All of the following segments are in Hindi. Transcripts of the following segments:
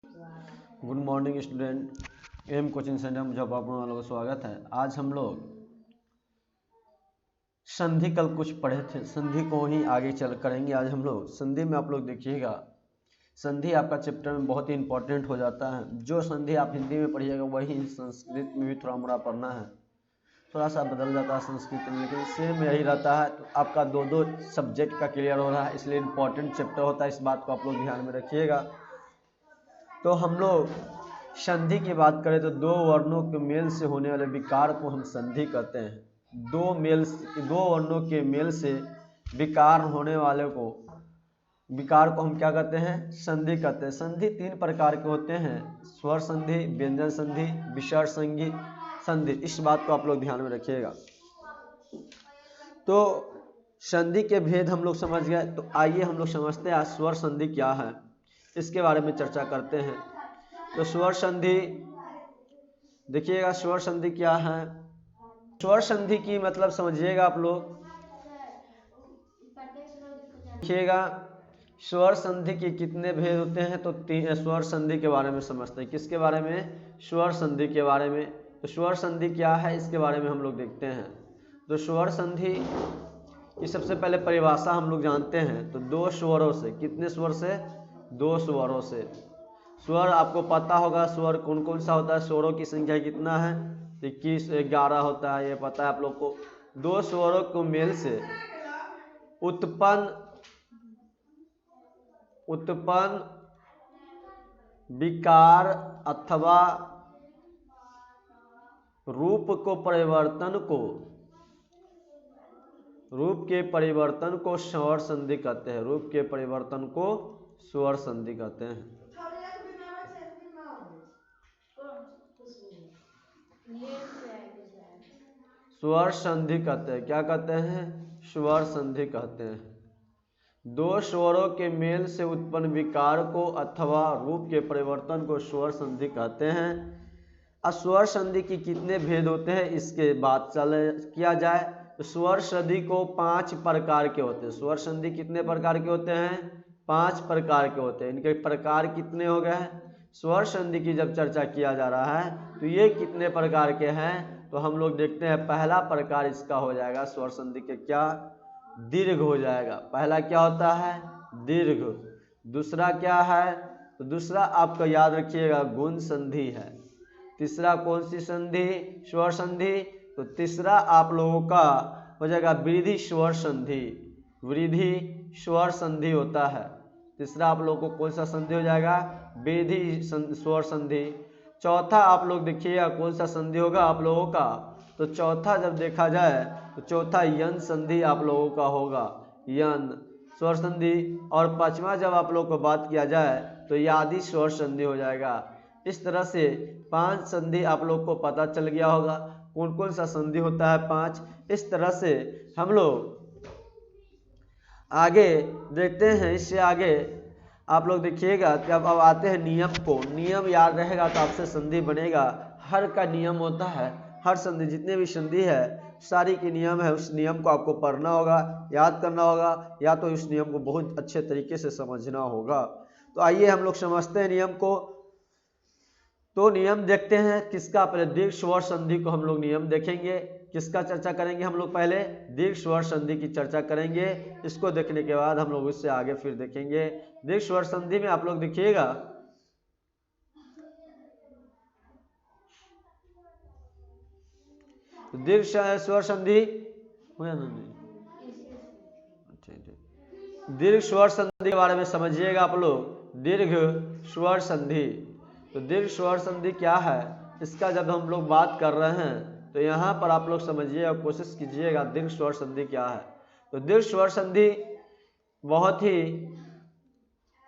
Good morning student, M coaching centre में जब आप लोगों का स्वागत है। आज हम लोग संधि कल कुछ पढ़े थे, संधि को ही आगे चल करेंगे। आज हम लोग संधि में आप लोग देखिएगा, संधि आपका चैप्टर में बहुत ही इंपॉर्टेंट हो जाता है। जो संधि आप हिंदी में पढ़िएगा वही संस्कृत में भी थोड़ा मोड़ा पढ़ना है, थोड़ा सा बदल जाता है संस्कृत में, लेकिन सेम यही रहता है। तो आपका दो सब्जेक्ट का क्लियर हो रहा है, इसलिए इंपॉर्टेंट चैप्टर होता है। इस बात को आप लोग ध्यान में रखिएगा। तो हम लोग संधि की बात करें तो दो वर्णों के मेल से होने वाले विकार को हम संधि कहते हैं। दो वर्णों के मेल से विकार होने वाले विकार को हम क्या कहते हैं? संधि कहते हैं। संधि तीन प्रकार के होते हैं: स्वर संधि, व्यंजन संधि, विसर्ग संधि। इस बात को आप लोग ध्यान में रखिएगा। तो संधि के भेद हम लोग समझ गए। तो आइए हम लोग समझते हैं स्वर संधि क्या है, इसके बारे में चर्चा करते हैं। तो स्वर संधि देखिएगा, स्वर संधि क्या है? स्वर संधि की मतलब समझिएगा आप लोग, देखिएगा स्वर संधि के कितने भेद होते हैं। तो स्वर संधि के बारे में समझते हैं। किसके बारे में? स्वर संधि के बारे में। तो स्वर संधि क्या है, इसके बारे में हम लोग देखते हैं। तो स्वर संधि की सबसे पहले परिभाषा हम लोग जानते हैं। तो दो स्वरों से, कितने स्वर से? दो स्वरों से। स्वर आपको पता होगा, स्वर कौन कौन सा होता है, स्वरों की संख्या कितना है? 21, 11 होता है, ये पता है आप लोग को। दो स्वरों को मेल से उत्पन्न विकार अथवा रूप के परिवर्तन को स्वर संधि कहते हैं। रूप के परिवर्तन को स्वर संधि कहते हैं। स्वर संधि कहते हैं। क्या कहते हैं? स्वर संधि कहते हैं। दो स्वरों के मेल से उत्पन्न विकार को अथवा रूप के परिवर्तन को स्वर संधि कहते हैं। अब स्वर संधि की कितने भेद होते हैं, इसके बात किया जाए। तो स्वर संधि को 5 प्रकार के होते हैं। स्वर संधि कितने प्रकार के होते हैं? 5 प्रकार के होते हैं। इनके प्रकार कितने हो गए हैं? स्वर संधि की जब चर्चा किया जा रहा है तो ये कितने प्रकार के हैं, तो हम लोग देखते हैं। पहला प्रकार इसका हो जाएगा स्वर संधि के क्या? दीर्घ हो जाएगा। पहला क्या होता है? दीर्घ। दूसरा क्या है? तो दूसरा आपको याद रखिएगा, गुण संधि है। तीसरा कौन सी संधि? स्वर संधि। तो तीसरा आप लोगों का हो जाएगा वृद्धि स्वर संधि। वृद्धि स्वर संधि होता है। तीसरा आप लोगों को कौन सा संधि हो जाएगा? वृद्धि स्वर संधि। चौथा आप लोग देखिएगा कौन सा संधि होगा आप लोगों का? तो चौथा जब देखा जाए तो चौथा यन संधि आप लोगों का होगा, यन स्वर संधि। और पांचवा जब आप लोग को बात किया जाए तो यादि स्वर संधि हो जाएगा। इस तरह से 5 संधि आप लोग को पता चल गया होगा, कौन कौन सा संधि होता है 5। इस तरह से हम लोग आगे देखते हैं। इससे आगे आप लोग देखिएगा कि अब आते हैं नियम को। नियम याद रहेगा तो आपसे संधि बनेगा। हर का नियम होता है, हर संधि जितने भी संधि है सारी के नियम है। उस नियम को आपको पढ़ना होगा, याद करना होगा, या तो उस नियम को बहुत अच्छे तरीके से समझना होगा। तो आइए हम लोग समझते हैं नियम को। तो नियम देखते हैं किसका? पहले दीर्घ स्वर संधि को हम लोग नियम देखेंगे। किसका चर्चा करेंगे हम लोग? पहले दीर्घ स्वर संधि की चर्चा करेंगे। इसको देखने के बाद हम लोग इससे आगे फिर देखेंगे। दीर्घ स्वर संधि में आप लोग देखिएगा, दीर्घ स्वर संधि दीर्घ स्वर संधि के बारे में समझिएगा आप लोग। दीर्घ स्वर संधि, तो दीर्घ स्वर संधि क्या है, इसका जब हम लोग बात कर रहे हैं तो यहाँ पर आप लोग समझिएगा, कोशिश कीजिएगा दीर्घ स्वर संधि क्या है। तो दीर्घ स्वर संधि बहुत ही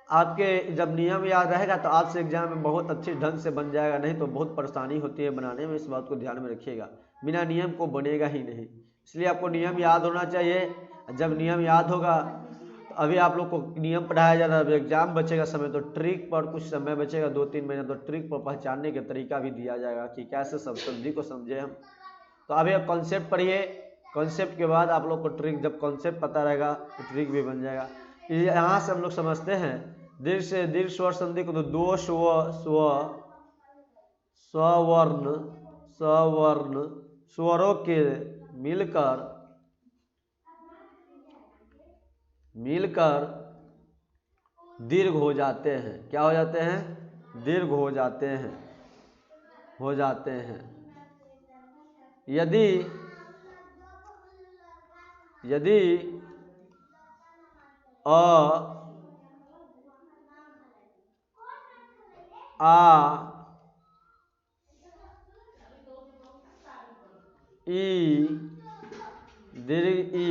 आपके जब नियम याद रहेगा तो आपसे एग्जाम में बहुत अच्छी ढंग से बन जाएगा, नहीं तो बहुत परेशानी होती है बनाने में। इस बात को ध्यान में रखिएगा, बिना नियम को बनेगा ही नहीं। इसलिए आपको नियम याद होना चाहिए। जब नियम याद होगा तो अभी आप लोग को नियम पढ़ाया जा रहा है, एग्जाम बचेगा समय तो ट्रिक पर कुछ समय बचेगा, 2-3 महीने, तो ट्रिक पर पहचानने का तरीका भी दिया जाएगा कि कैसे सब संधि को समझे हम। तो अभी आप कॉन्सेप्ट पढ़िए, कॉन्सेप्ट के बाद आप लोग को ट्रिक, जब कॉन्सेप्ट पता रहेगा तो ट्रिक भी बन जाएगा। यहाँ से हम लोग समझते हैं दीर्घ से दीर्घ स्वर संधि को तो दो स्वर्ण स्वरों के मिलकर दीर्घ हो जाते हैं। क्या हो जाते हैं? दीर्घ हो जाते हैं। यदि अ आ ई दीर्घ ई,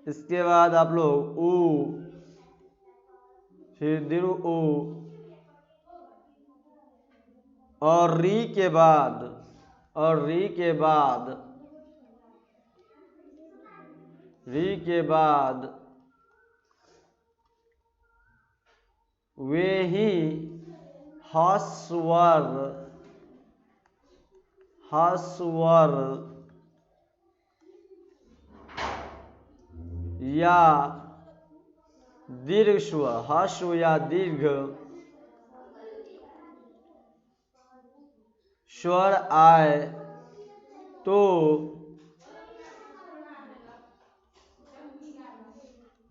इसके बाद आप लोग ऊ, फिर दीर्घ ऊ, और री के बाद वे ही हस्वर या दीर्घ स्वर, ह्रस्व या दीर्घ स्वर आए तो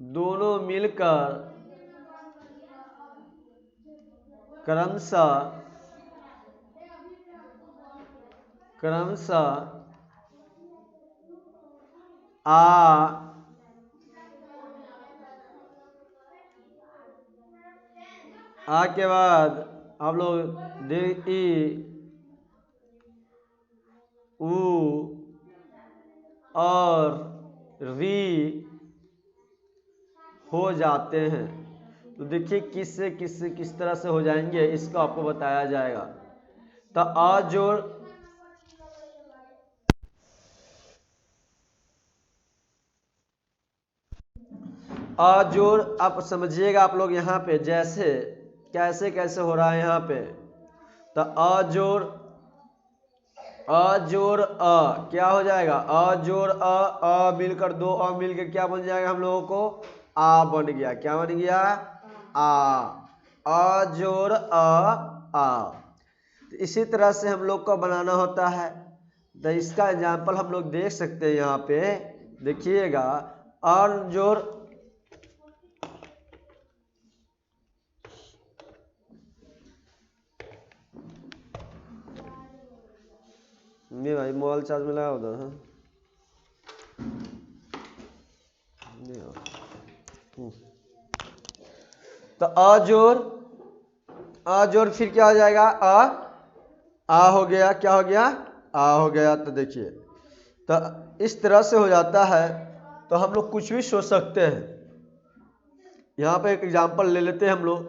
दोनों मिलकर क्रमशः आ के बाद आप लोग दीर्घ ई, ऊ और री हो जाते हैं। तो देखिए किस तरह से हो जाएंगे, इसका आपको बताया जाएगा। तो जोड़ आप समझिएगा आप लोग यहाँ पे जैसे कैसे हो रहा है यहाँ पे। तो अ जोड़ अ क्या हो जाएगा? अ जोड़ अ मिलकर दो अ मिलकर क्या बन जाएगा हम लोगों को? आ बन गया। क्या बन गया? आ। अ जोड़ आ। इसी तरह से हम लोग को बनाना होता है। तो इसका एग्जाम्पल हम लोग देख सकते हैं यहाँ पे, देखिएगा। अ जोड़ नहीं भाई, मोबाइल चार्ज में लगा उधर है। तो अ जोड़ फिर क्या हो जाएगा? आ हो गया। क्या हो गया? आ हो गया। तो देखिए, तो इस तरह से हो जाता है। तो हम लोग कुछ भी सोच सकते हैं। यहाँ पे एक एग्जांपल ले लेते हैं हम लोग।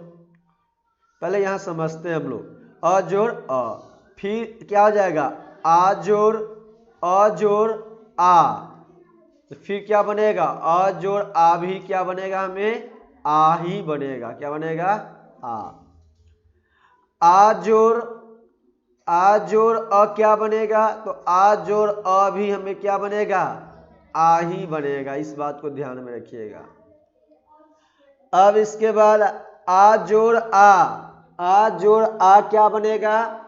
पहले यहाँ समझते हैं हम लोग। अ जोड़ अ, फिर क्या हो जाएगा? आ जोड़ आ। तो फिर क्या बनेगा? अ जोड़ आ भी क्या बनेगा? हमें आ ही बनेगा। क्या बनेगा? आ जोड़ अ क्या बनेगा? तो आ जोड़ अ भी हमें क्या बनेगा? आ ही बनेगा। इस बात को ध्यान में रखिएगा। अब इसके बाद आ जोड़ आ क्या बनेगा?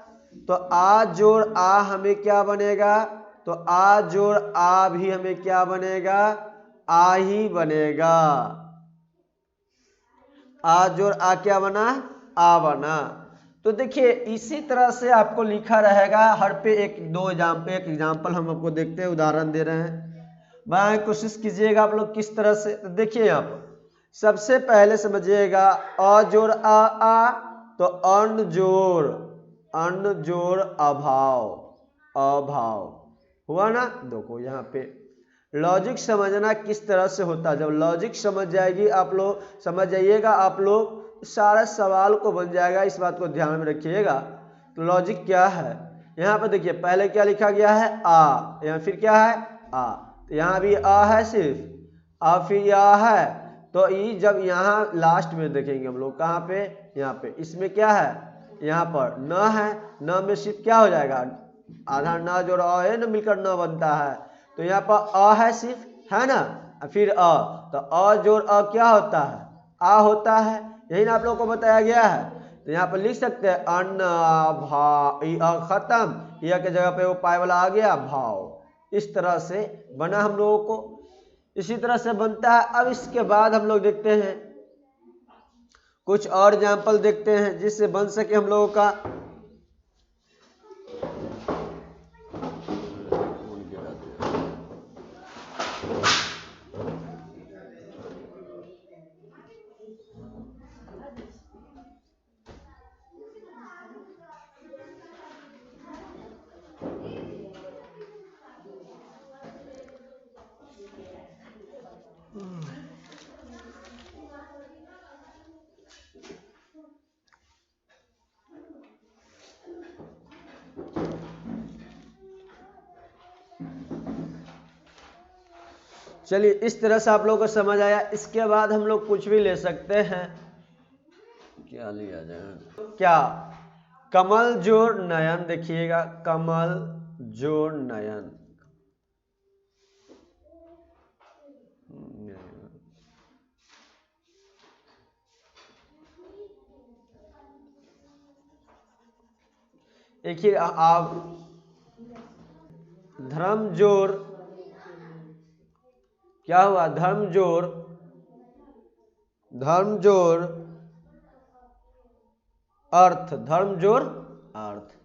तो आ जोड़ आ हमें क्या बनेगा? तो आ जोड़ आ भी हमें क्या बनेगा? आ ही बनेगा। आ जोड़ आ क्या बना? आ बना। तो देखिए इसी तरह से आपको लिखा रहेगा हर पे एक एग्जाम्पल हम आपको देखते हैं, उदाहरण दे रहे हैं। बनाने की कोशिश कीजिएगा आप लोग किस तरह से। तो देखिए यहाँ पर सबसे पहले समझिएगा अ जोड़ आ, तो अन जोड़ अभाव हुआ ना। देखो यहाँ पे लॉजिक समझना किस तरह से होता है। जब लॉजिक समझ जाएगी आप लोग, समझ जाइएगा आप लोग, सारा सवाल को बन जाएगा। इस बात को ध्यान में रखिएगा। तो लॉजिक क्या है यहाँ पर? देखिए पहले क्या लिखा गया है? आ। यहाँ फिर क्या है? आ। तो यहाँ भी आ है सिर्फ, आ फिर या है। तो ये जब यहाँ लास्ट में देखेंगे हम लोग, कहाँ पे? यहाँ पे। इसमें क्या है? यहाँ पर न है। न में सिर्फ क्या हो जाएगा? आधा न जोड़ अ है न, मिलकर न बनता है। तो यहाँ पर अ है सिर्फ, है ना। फिर अ, तो अ जोड़ अ क्या होता है? आ होता है, यही ना आप लोगों को बताया गया है। तो यहाँ पर लिख सकते हैं अन्न भा खत्म, यह के जगह पे वो पाए वाला आ गया भाव। इस तरह से बना हम लोगों को, इसी तरह से बनता है। अब इसके बाद हम लोग देखते हैं कुछ और एग्जाम्पल देखते हैं जिससे बन सके हम लोगों का। चलिए इस तरह से आप लोगों को समझ आया। इसके बाद हम लोग कुछ भी ले सकते हैं, क्या लिया जाए, क्या कमल जोड़ नयन, देखिएगा कमल जोड़ नयन, देखिए आप धर्म जोड़, क्या हुआ, धर्म जोड़, धर्म जोड़ अर्थ, धर्म जोड़ अर्थ।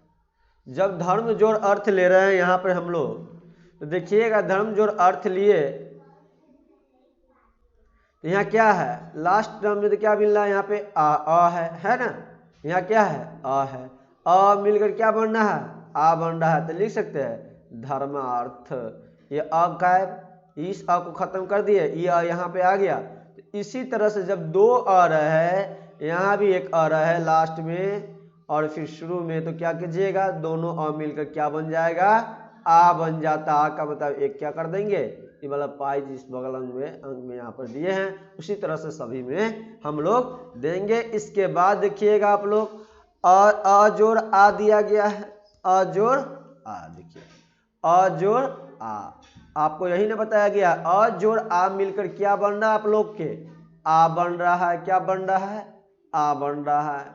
जब धर्म जोड़ अर्थ ले रहे हैं यहाँ पर हम लोग, तो देखिएगा धर्म जोड़ अर्थ लिए, तो यहाँ क्या है, लास्ट टर्म में तो क्या मिल रहा है, यहाँ पे आ है ना, यहाँ क्या है, आ है, आ मिलकर क्या बन रहा है, आ बन रहा है। तो लिख सकते हैं धर्मार्थ, ये अ गायब, इस अ को खत्म कर दिए, ये अ यहाँ पे आ गया। तो इसी तरह से जब दो आ रहा है, यहाँ भी एक आ रहा है लास्ट में और फिर शुरू में, तो क्या कीजिएगा, दोनों अ मिलकर क्या बन जाएगा, आ बन जाता। आ का मतलब एक क्या कर देंगे, ये वाला पाई जिस बगल अंक में यहाँ पर दिए हैं, उसी तरह से सभी में हम लोग देंगे। इसके बाद देखिएगा आप लोग अ जोड़ आ दिया गया है, अ जोड़ आ, देखिए अ जोड़ आ, आपको यही ना बताया गया, अ जोड़ आ मिलकर क्या बन रहा है आप लोग के, आ बन रहा है, क्या बन रहा है, आ बन रहा है।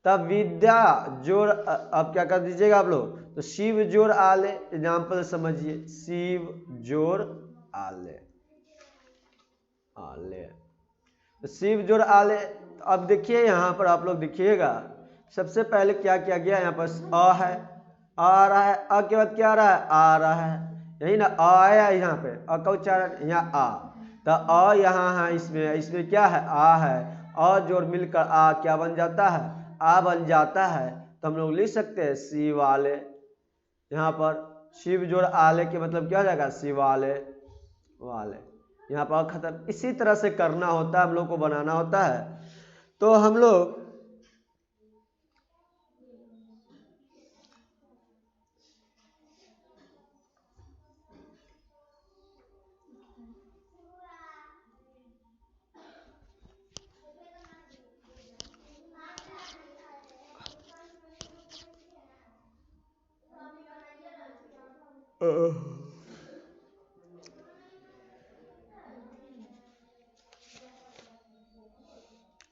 तब विद्या जोड़, अब क्या कर दीजिएगा आप लोग, तो शिव जोड़ आले, एग्जाम्पल समझिए, शिव जोड़ आले, आले, तो शिव जोड़ आले। तो अब देखिए यहाँ पर आप लोग देखिएगा, सबसे पहले क्या किया गया, यहाँ पर अ है, आ रहा है, अ के बाद क्या आ रहा है, आ रहा है, यही ना अ आया यहाँ पे, अ का उच्चारण यहाँ आ, तो अ यहाँ है, इसमें क्या है, आ है, अ जोड़ मिलकर आ क्या बन जाता है, आ बन जाता है। तो हम लोग लिख सकते हैं शिवालय, यहाँ पर शिव जोड़ आले के मतलब क्या हो जाएगा, शिवालय वाले, यहाँ पर खत्म। इसी तरह से करना होता है, हम लोग को बनाना होता है। तो हम लोग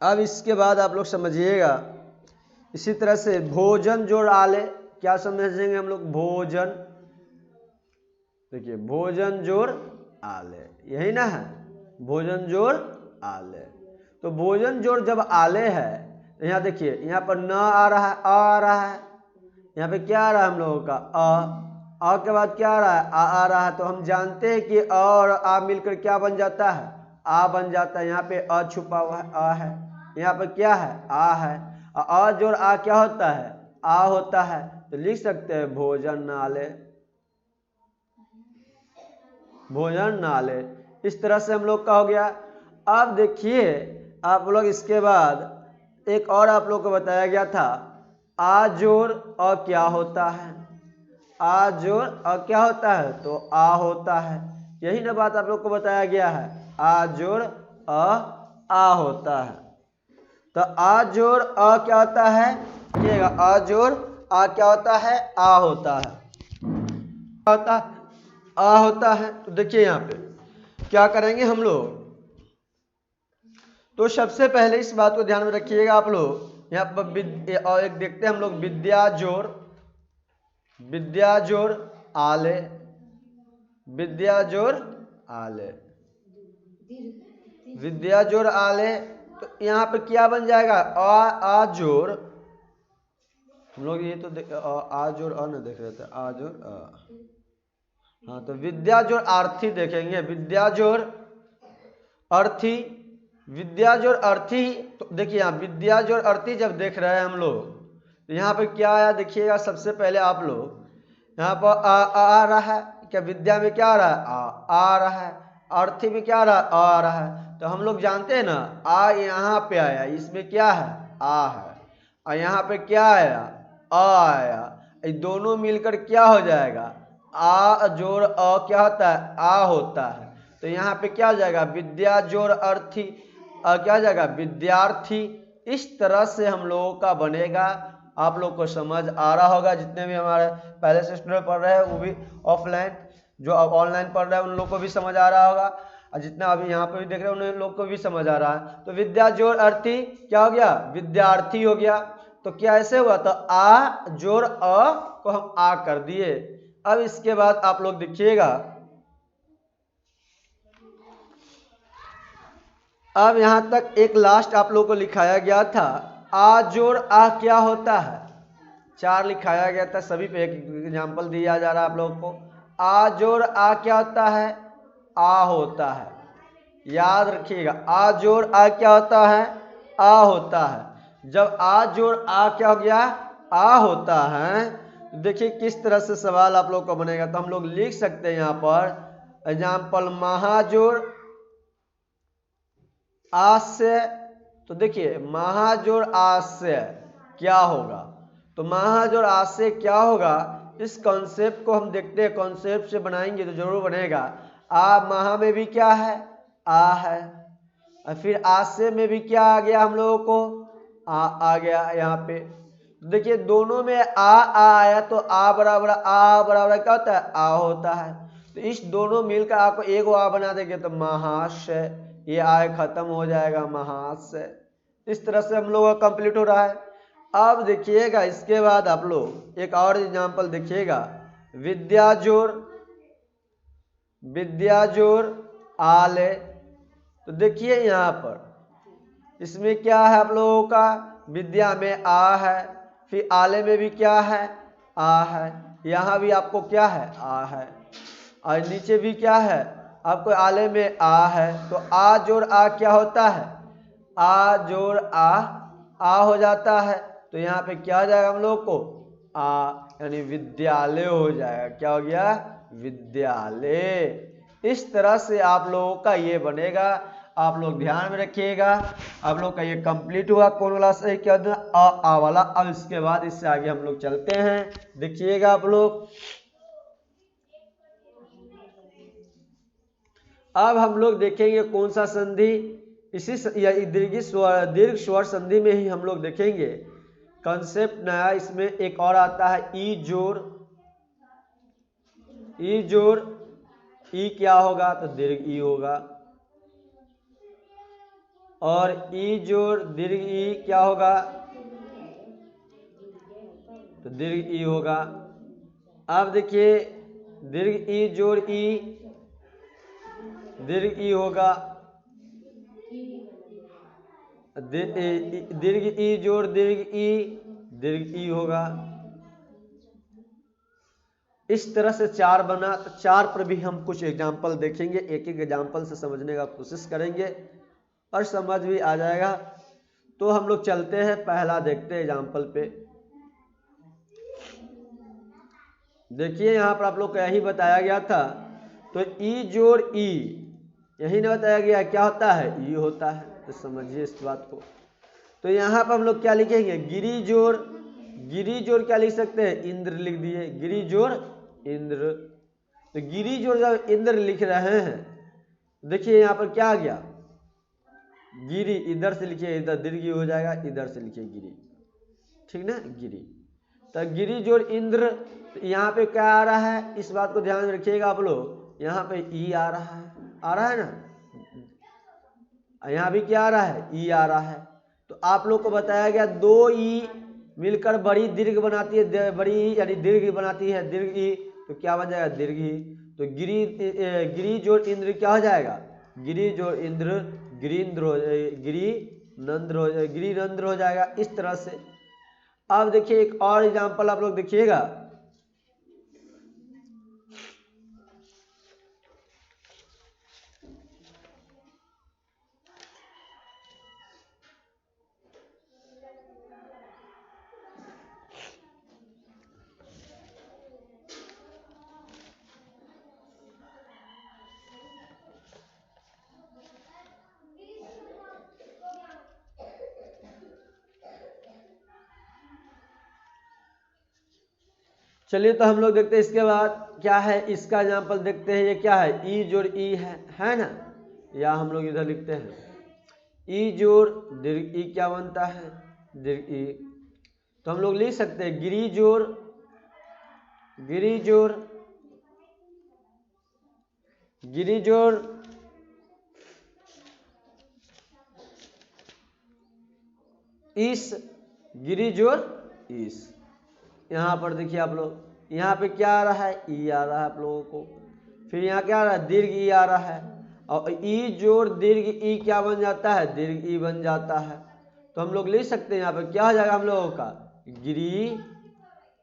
अब इसके बाद आप लोग समझिएगा, इसी तरह से भोजन जोड़ आले, क्या समझेंगे हम लोग, भोजन, देखिए भोजन जोड़ आले, यही ना है, भोजन जोड़ आले। तो भोजन जोड़ जब आले है, तो यहाँ देखिए यहाँ पर न आ रहा है, आ रहा है, यहाँ पे क्या आ रहा है हम लोगों का, अ के बाद क्या आ रहा है, आ रहा है। तो हम जानते हैं कि अ और आ मिलकर क्या बन जाता है, आ बन जाता है। यहाँ पे अ छुपा हुआ है, आ है, यहाँ पर क्या है, आ है, अ जोड़ आ क्या होता है, आ होता है। तो लिख सकते हैं भोजन नाले, भोजन नाले। इस तरह से हम लोग का हो गया। अब देखिए आप लोग, इसके बाद एक और आप लोग को बताया गया था, आ जोड़ अ क्या होता है, आ जोड़ अ क्या होता है, तो आ होता है। यही ना बात आप लोग को बताया गया है, आ जोड़ आ होता है। तो आ जोड़ अ क्या होता है, देखिएगा आ जोड़ आ क्या होता है, आ होता है, क्या होता है, आ होता है। तो देखिए यहाँ पे क्या करेंगे हम लोग, तो सबसे पहले इस बात को ध्यान में रखिएगा आप लोग। यहाँ पर और एक देखते हैं हम लोग, विद्या जोड़ आले, विद्या जोड़ आले, विद्या जोड़ आले। तो यहाँ पे क्या बन जाएगा, आ जोड़, हम लोग ये तो आ जोड़ अ न देख रहे थे, आ जोड़ अ। हाँ, तो विद्या जोड़ आर्थी देखेंगे, विद्या जोड़ अर्थी, विद्या जोड़ अर्थी। तो देखिए यहाँ विद्या जोड़ अर्थी जब देख रहे हैं हम लोग, तो यहाँ पे क्या आया देखिएगा। सबसे पहले आप लोग यहाँ पर आ रहा है, क्या विद्या में क्या आ रहा है, आ रहा है, अर्थी में क्या आ रहा है, आ रहा है। तो हम लोग जानते हैं ना, आ यहाँ पे आया, इसमें क्या है, आ है, और यहाँ पे क्या आया, अ आया। ये दोनों मिलकर क्या हो जाएगा, आ जोड़ अ क्या होता है, आ होता है। तो यहाँ पे क्या हो जाएगा, विद्या जोड़ अर्थी, क्या हो जाएगा, विद्यार्थी। इस तरह से हम लोगों का बनेगा। आप लोग को समझ आ रहा होगा, जितने भी हमारे पहले से स्टूडेंट पढ़ रहे हैं वो भी ऑफलाइन, जो अब ऑनलाइन पढ़ रहे हैं उन लोग को भी समझ आ रहा होगा, और जितना अभी यहाँ पे भी देख रहे हैं उन लोग को भी समझ आ रहा है। तो विद्या जोड़ अर्थी क्या हो गया, विद्यार्थी हो गया। तो क्या ऐसे हुआ, तो आ जोड़ अ को हम आ कर दिए। अब इसके बाद आप लोग देखिएगा, अब यहां तक एक लास्ट आप लोग को लिखाया गया था, आ जोड़ आ क्या होता है, 4 लिखाया गया था, सभी पे एक एग्जाम्पल दिया जा रहा है आप लोगों को। आ जोड़ आ क्या होता है, आ होता है, याद रखिएगा। आ जोड़ आ क्या होता है, आ होता है। जब आ जोड़ आ क्या हो गया, आ होता है, तो देखिए किस तरह से सवाल आप लोग को बनेगा। तो हम लोग लिख सकते हैं यहाँ पर एग्जाम्पल, महाजोड़ आस्य। तो देखिए महाजोड़ आस्य क्या होगा, तो महाजोड़ आस्य क्या होगा, इस कॉन्सेप्ट को हम देखते हैं, कॉन्सेप्ट से बनाएंगे तो जरूर बनेगा। आ महा में भी क्या है, आ है, और फिर आस्य में भी क्या आ गया हम लोगों को, आ गया यहाँ पे। देखिए दोनों में आ आया, तो आ बराबर क्या होता है, आ होता है। तो इस दोनों मिलकर आपको एक आ बना देंगे, तो महाशय, ये आय खत्म हो जाएगा, महाशय। इस तरह से हम लोग का कंप्लीट हो रहा है। अब देखिएगा इसके बाद आप लोग एक और एग्जांपल देखिएगा, विद्या जोड़ आले। तो देखिए यहाँ पर इसमें क्या है आप लोगों का, विद्या में आ है, फिर आले में भी क्या है, आ है, यहाँ भी आपको क्या है, आ है, और नीचे भी क्या है आपको, आले में आ है। तो आ जोड़ आ क्या होता है, आ जोड़ आ हो जाता है। तो यहाँ पे क्या हो जाएगा हम लोग को, आ यानी विद्यालय हो जाएगा। क्या हो गया, विद्यालय। इस तरह से आप लोगों का ये बनेगा, आप लोग ध्यान में रखिएगा। आप लोग का ये कंप्लीट हुआ कौन वाला सही, क्या आ वाला। अब इसके बाद इससे आगे हम लोग चलते हैं, देखिएगा आप लोग। अब हम लोग देखेंगे कौन सा संधि, इसी दीर्घ स्वर संधि में ही हम लोग देखेंगे। कंसेप्ट नया इसमें एक और आता है, ई जोड़ ई क्या होगा, तो दीर्घ ई होगा, और ई जोड़ दीर्घ ई क्या होगा, तो दीर्घ ई होगा। अब देखिए दीर्घ ई जोड़ ई दीर्घ ई होगा, दीर्घ ई जोड़ दीर्घ ई होगा। इस तरह से 4 बना, तो 4 पर भी हम कुछ एग्जाम्पल देखेंगे, एक एक एग्जाम्पल से समझने का कोशिश करेंगे और समझ भी आ जाएगा। तो हम लोग चलते हैं, पहला देखते हैं एग्जाम्पल पे। देखिए यहाँ पर आप लोग को यही बताया गया था, तो ई जोड़ ई यही ना बताया गया क्या होता है, ई होता है। तो समझिए इस बात को। तो यहाँ पर हम लोग क्या लिखेंगे, गिरी जोड़ क्या लिख सकते हैं, इंद्र लिख दिए, गिरी जोड़ इंद्र। तो गिरी जोड़ जब इंद्र लिख रहे हैं, देखिए यहाँ पर क्या आ गया, गिरी, इधर से लिखिए, इधर दीर्घ हो जाएगा, इधर से लिखिए गिरी, ठीक ना, गिरी। तो गिरी जोड़ इंद्र, तो यहाँ पे क्या आ रहा है, इस बात को ध्यान में रखिएगा आप लोग। यहाँ पे ई आ रहा है ना, यहाँ भी क्या आ रहा है, ई आ रहा है। तो आप लोग को बताया गया दो ई मिलकर बड़ी दीर्घ बनाती है, बड़ी ई यानी दीर्घ बनाती है दीर्घ ई, तो क्या बन जाएगा, दीर्घ ई। तो गिरी जोड़ इंद्र क्या हो जाएगा, गिरी जोड़ इंद्र गिरीन्द्र हो, गिरिनंद्र हो जाएगा इस तरह से। अब देखिए एक और एग्जांपल आप लोग देखिएगा, चलिए तो हम लोग देखते हैं इसके बाद क्या है, इसका एग्जाम्पल देखते हैं। ये क्या है, ई जोड़ ई है ना, या हम लोग इधर लिखते हैं ई जोड़ दीर्घ ई क्या बनता है, दीर्घ ई। तो हम लोग लिख सकते हैं गिरी जोड़ गिरी जोड़ गिरी जोड़ इस, गिरी जोड़ इस। यहाँ पर देखिए आप लोग, यहाँ पे क्या आ रहा है, ई आ रहा है आप लोगों को। फिर यहाँ क्या आ रहा है, दीर्घ ई आ रहा है, और ई जोड़ दीर्घ ई क्या बन जाता है, दीर्घ ई बन जाता है। तो हम लोग लिख सकते हैं यहाँ पे क्या हो जाएगा हम लोगों का,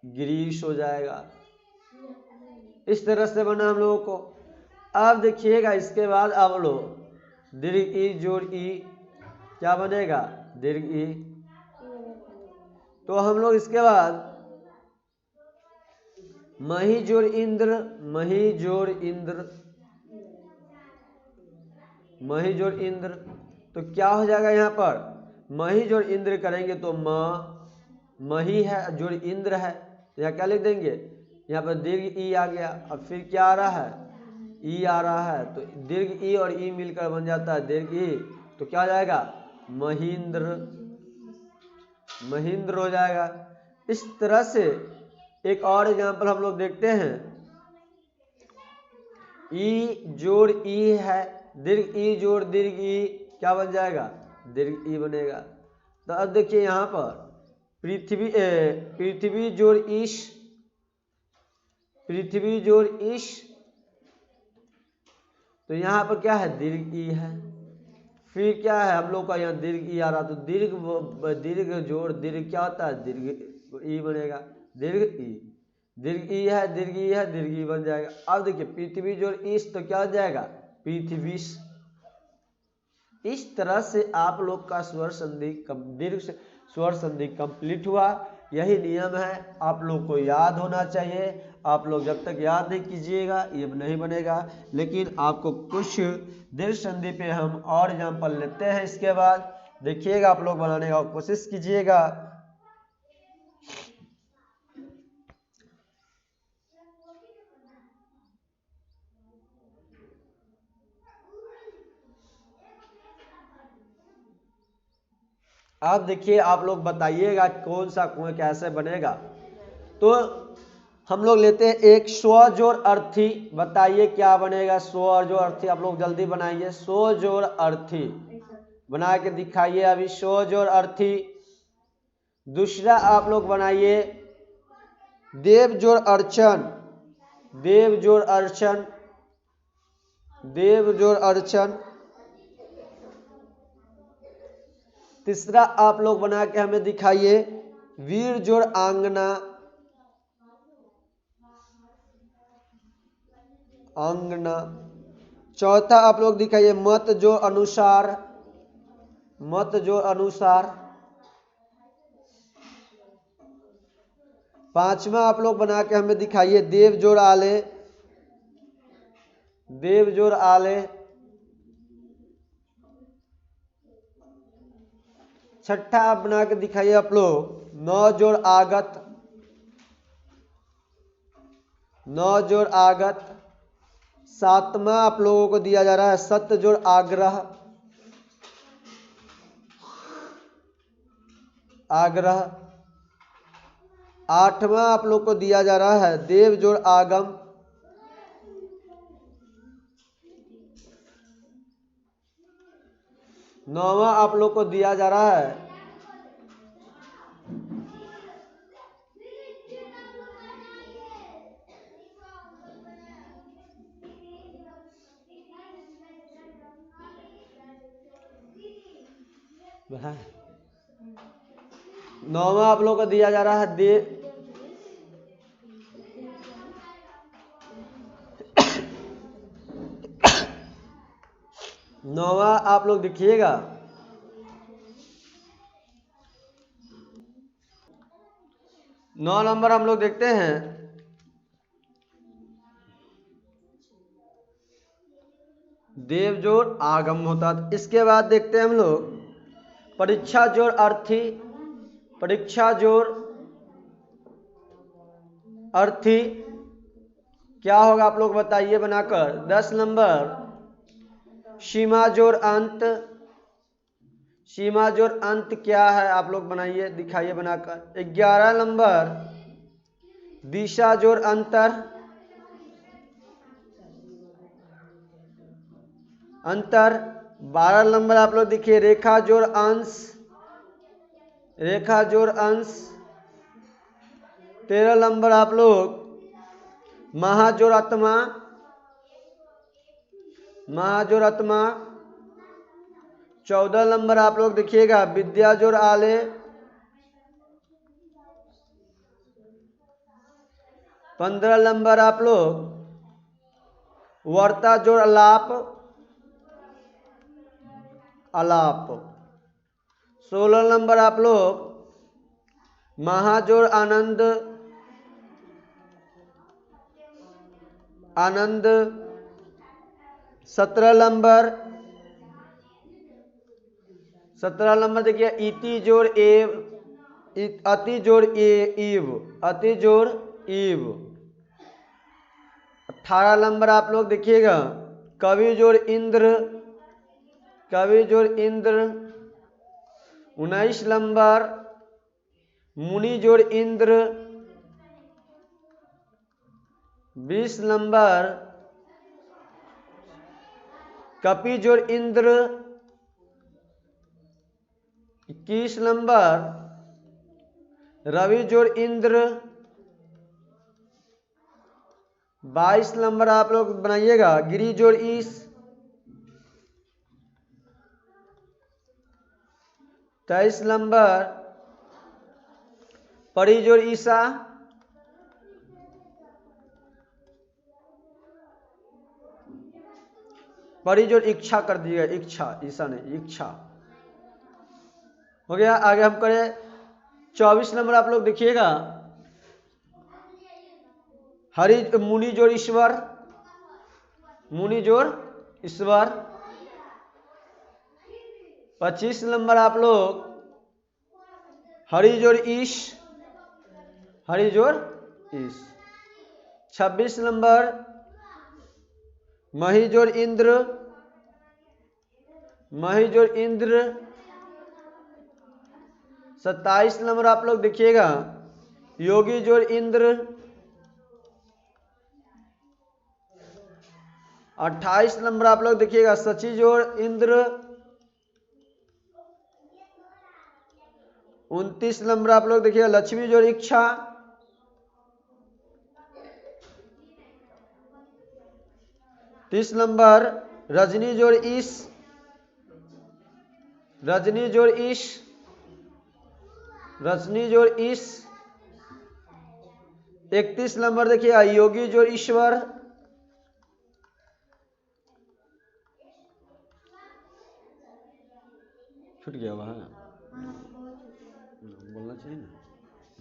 गिरीश हो जाएगा। इस तरह से बना हम लोगों को। अब देखिएगा इसके बाद आप लोग दीर्घ ई जोड़ ई क्या बनेगा, दीर्घ ई। तो हम लोग इसके बाद मही जोड़ इंद्र मही जोड़ इंद्र मही जोड़ इंद्र, तो क्या हो जाएगा यहाँ पर, मही जोड़ इंद्र करेंगे तो मही है जोड़ इंद्र है, यहाँ क्या लिख देंगे, यहाँ पर दीर्घ ई आ गया। अब फिर क्या आ रहा है, ई आ रहा है, तो दीर्घ ई और ई मिलकर बन जाता है दीर्घ ई। तो क्या हो जाएगा, महींद्र हो जाएगा। इस तरह से एक और एग्जांपल हम लोग देखते हैं, ई जोड़ ई है, दीर्घ ई जोड़ दीर्घ ई क्या बन जाएगा, दीर्घ ई बनेगा। तो अब देखिए यहाँ पर पृथ्वी जोड़ ईश पृथ्वी जोड़ ईश, तो यहाँ पर क्या है, दीर्घ ई है। फिर क्या है हम लोग का यहाँ दीर्घ ई आ रहा, तो दीर्घ जोड़ दीर्घ क्या होता है, दीर्घ ई बनेगा, दीर्घ ई। दीर्घ ई है, दीर्घ ई है, दीर्घ ई बन जाएगा। अब देखिए पृथ्वी जोड़ ईश, तो क्या हो जाएगा, पृथ्वीश। इस तरह से आप लोग का स्वर संधि दीर्घ से स्वर संधि कंप्लीट हुआ। यही नियम है, आप लोग को याद होना चाहिए। आप लोग जब तक याद नहीं कीजिएगा ये नहीं बनेगा। लेकिन आपको कुछ दीर्घ संधि पे हम और एग्जाम्पल लेते हैं, इसके बाद देखिएगा आप लोग बनाने का कोशिश कीजिएगा। अब देखिए आप लोग बताइएगा कौन सा कुएं कैसे बनेगा। तो हम लोग लेते हैं एक स्व जोड़ अर्थी, बताइए क्या बनेगा स्व जोड़ अर्थी। आप लोग जल्दी बनाइए, स्व जोड़ अर्थी बना के दिखाइए अभी, स्व जोड़ अर्थी। दूसरा आप लोग बनाइए देव जोड़ अर्चन, देव जोड़ अर्चन, देव जोड़ अर्चन। तीसरा आप लोग बना के हमें दिखाइए वीर जोड़ आंगना, आंगना। चौथा आप लोग दिखाइए मत जोड़ अनुसार, मत जोड़ अनुसार। पांचवा आप लोग बना के हमें दिखाइए देव जोड़ आले, देव जोड़ आले। छठा आप बना के दिखाइए आप लोग नौ जोड़ आगत, नौ जोड़ आगत। सातवां आप लोगों को दिया जा रहा है सत जोड़ आग्रह, आग्रह। आठवां आप लोग को दिया जा रहा है देव जोड़ आगम, 9वां आप लोग को दिया जा रहा है नौवां आप लोग को दिया जा रहा है नौवां आप लोग देखिएगा 9 नंबर हम लोग देखते हैं देव जोड़ आगम होता। इसके बाद देखते हैं हम लोग परीक्षा जोड़ अर्थी। परीक्षा जोड़ अर्थी क्या होगा आप लोग बताइए बनाकर। 10 नंबर सीमा जोड़ अंत। सीमा जोड़ अंत क्या है आप लोग बनाइए दिखाइए बनाकर। 11 नंबर दिशा जोड़ अंतर। अंतर 12 नंबर आप लोग देखिए रेखा जोड़ अंश। रेखा जोड़ अंश 13 नंबर आप लोग महाजोड़ आत्मा। महाजोड़ आत्मा 14 नंबर आप लोग देखिएगा विद्या जोड़ आले। 15 नंबर आप लोग वर्ता जोड़ अलाप। अलाप 16 नंबर आप लोग महाजोड़ आनंद। आनंद 17 नंबर देखिए इति जोड़ एव। अति जोड़ ईव। अति जोड़ ईव 18 नंबर आप लोग देखिएगा कवि जोड़ इंद्र। कवि जोड़ इंद्र 19 नंबर मुनि जोड़ इंद्र। 20 नंबर कपि जोड़ इंद्र। 21 नंबर रवि जोड़ इंद्र। 22 नंबर आप लोग बनाइएगा गिरी जोड़ ईश। 23 नंबर परी जोड़ ईसा। 'परी जोड़ इच्छा कर दिएगा। इच्छा ईसा नहीं इच्छा हो गया। आगे हम करें 24 नंबर आप लोग देखिएगा हरि मुनि जोड़ ईश्वर। मुनि जोड़ ईश्वर 25 नंबर आप लोग हरि जोड़ ईश। हरि जोड़ ईश 26 नंबर मही जोड़ इंद्र। मही जोड़ इंद्र 27 नंबर आप लोग देखिएगा योगी जोड़ इंद्र। 28 नंबर आप लोग देखिएगा सची जोड़ इंद्र। 29 नंबर आप लोग देखिएगा लक्ष्मी जोड़ इच्छा। 30 नंबर रजनी जोड़ ईश। रजनी जोड़ ईश। रजनी जोड़ ईश 31 नंबर देखिएगा योगी जोड़ ईश्वर। छूट गया वहाँ बोलना चाहिए ना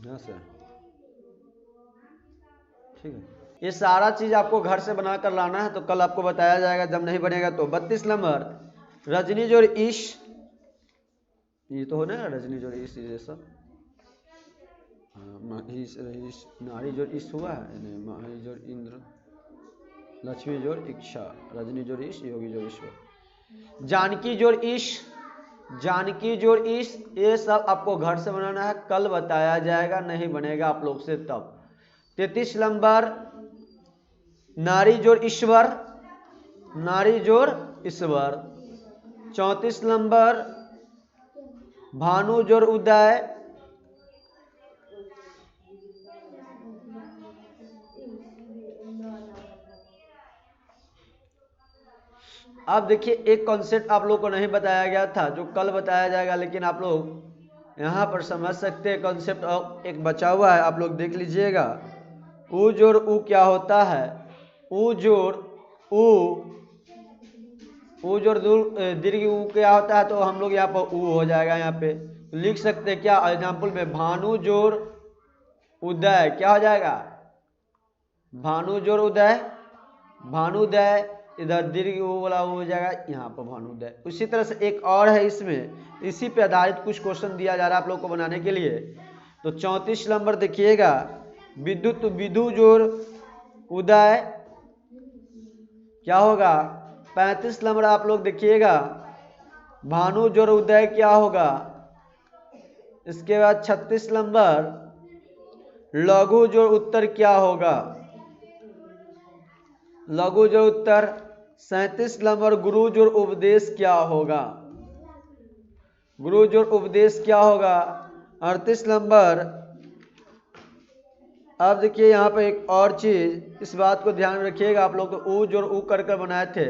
यहाँ से। ठीक है ये सारा चीज आपको घर से बनाकर लाना है तो कल आपको बताया जाएगा जब नहीं बनेगा तो। 32 नंबर रजनी जोड़ ईश। ये तो हो ना रजनी जोड़ ईश ये सब नारी जोड़ ईश हुआ है। माही जोड़ इंद्र लक्ष्मी जोड़ इच्छा रजनी जोड़ ईश योगी जोड़ ईश्वर। जानकी जोड़ ईश। जानकी जोड़ ईश ये सब आपको घर से बनाना है कल बताया जाएगा नहीं बनेगा आप लोग से तब। 33 नंबर नारी जोड़ ईश्वर। नारी जोड़ ईश्वर 34 नंबर भानु जोड़ उदय। अब देखिए एक कॉन्सेप्ट आप लोग को नहीं बताया गया था जो कल बताया जाएगा, लेकिन आप लोग यहाँ पर समझ सकते हैं कॉन्सेप्ट। और एक बचा हुआ है, आप लोग देख लीजिएगा। उ जोड़ उ क्या होता है? उ जोड़ उ जोड़ दीर्घ उ क्या होता है? तो हम लोग यहाँ पर उ हो जाएगा, यहाँ पे लिख सकते हैं क्या एग्जाम्पल में, भानु जोड़ उदय क्या हो जाएगा? भानु जोड़ उदय, भानुदय, इधर दीर्घ उ वाला हो जाएगा, यहाँ पर भानुदय। उसी तरह से एक और है इसमें, इसी पे आधारित कुछ क्वेश्चन दिया जा रहा है आप लोग को बनाने के लिए। तो 34 नंबर देखिएगा, विद्युत विधु जोड़ उदय क्या होगा? 35 नंबर आप लोग देखिएगा, भानु जोड़ उदय क्या होगा? इसके बाद 36 नंबर लघु जोड़ उत्तर क्या होगा? लघु जोड़ उत्तर। 37 नंबर गुरु जोड़ उपदेश क्या होगा? गुरु जोड़ उपदेश क्या होगा? 38 नंबर। अब देखिए यहाँ पे एक और चीज, इस बात को ध्यान में रखिएगा, आप लोग तो उ जोड़ उ कर बनाए थे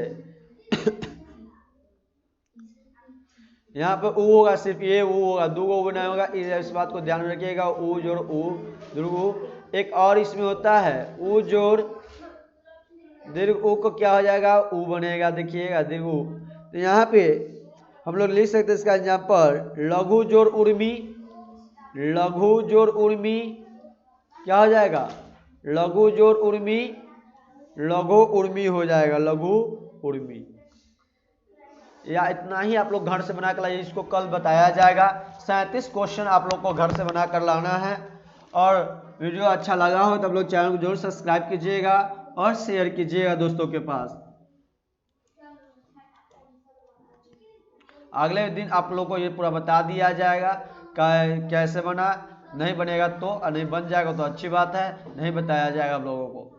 यहाँ पे उ होगा, सिर्फ ये उ होगा, दो गो बनाया होगा, इस बात को ध्यान में रखिएगा। उ जोड़ उ दीर्घ। एक और इसमें होता है उ जोड़ दीर्घ उ को क्या हो जाएगा? उ बनेगा, देखिएगा दीर्घ उ। तो यहाँ पे हम लोग लिख सकते हैं इसका एग्जाम्पल, लघु जोड़ उर्मी, लघु जोड़ उर्मी क्या हो जाएगा? लघु जोड़ उर्मी, लघु उर्मी हो जाएगा, लघु उर्मी। या इतना ही आप लोग घर से बना कर लाइए, इसको कल बताया जाएगा। 37 क्वेश्चन आप लोग को घर से बना कर लाना है। और वीडियो अच्छा लगा हो तो आप लोग चैनल को जरूर सब्सक्राइब कीजिएगा और शेयर कीजिएगा दोस्तों के पास। अगले दिन आप लोग को ये पूरा बता दिया जाएगा कैसे बना। नहीं बनेगा तो नहीं बन जाएगा तो अच्छी बात है, नहीं बताया जाएगा आप लोगों को।